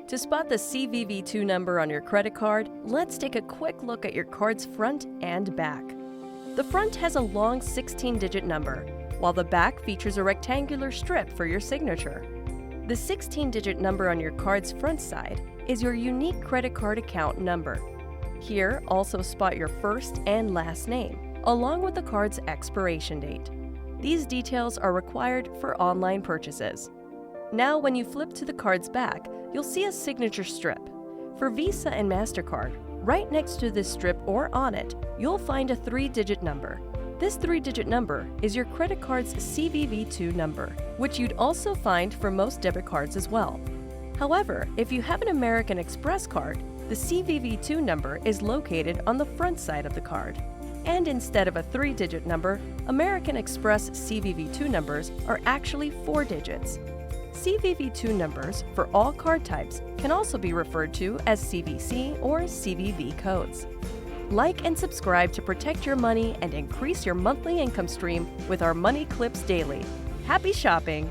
To spot the CVV2 number on your credit card, let's take a quick look at your card's front and back. The front has a long 16-digit number, while the back features a rectangular strip for your signature. The 16-digit number on your card's front side is your unique credit card account number. Here, also spot your first and last name, along with the card's expiration date. These details are required for online purchases. Now, when you flip to the card's back, you'll see a signature strip. For Visa and MasterCard, right next to this strip or on it, you'll find a 3-digit number. This 3-digit number is your credit card's CVV2 number, which you'd also find for most debit cards as well. However, if you have an American Express card, the CVV2 number is located on the front side of the card. And instead of a 3-digit number, American Express CVV2 numbers are actually 4 digits. CVV2 numbers for all card types can also be referred to as CVC or CVV codes. Like and subscribe to protect your money and increase your monthly income stream with our Money Clips Daily. Happy shopping!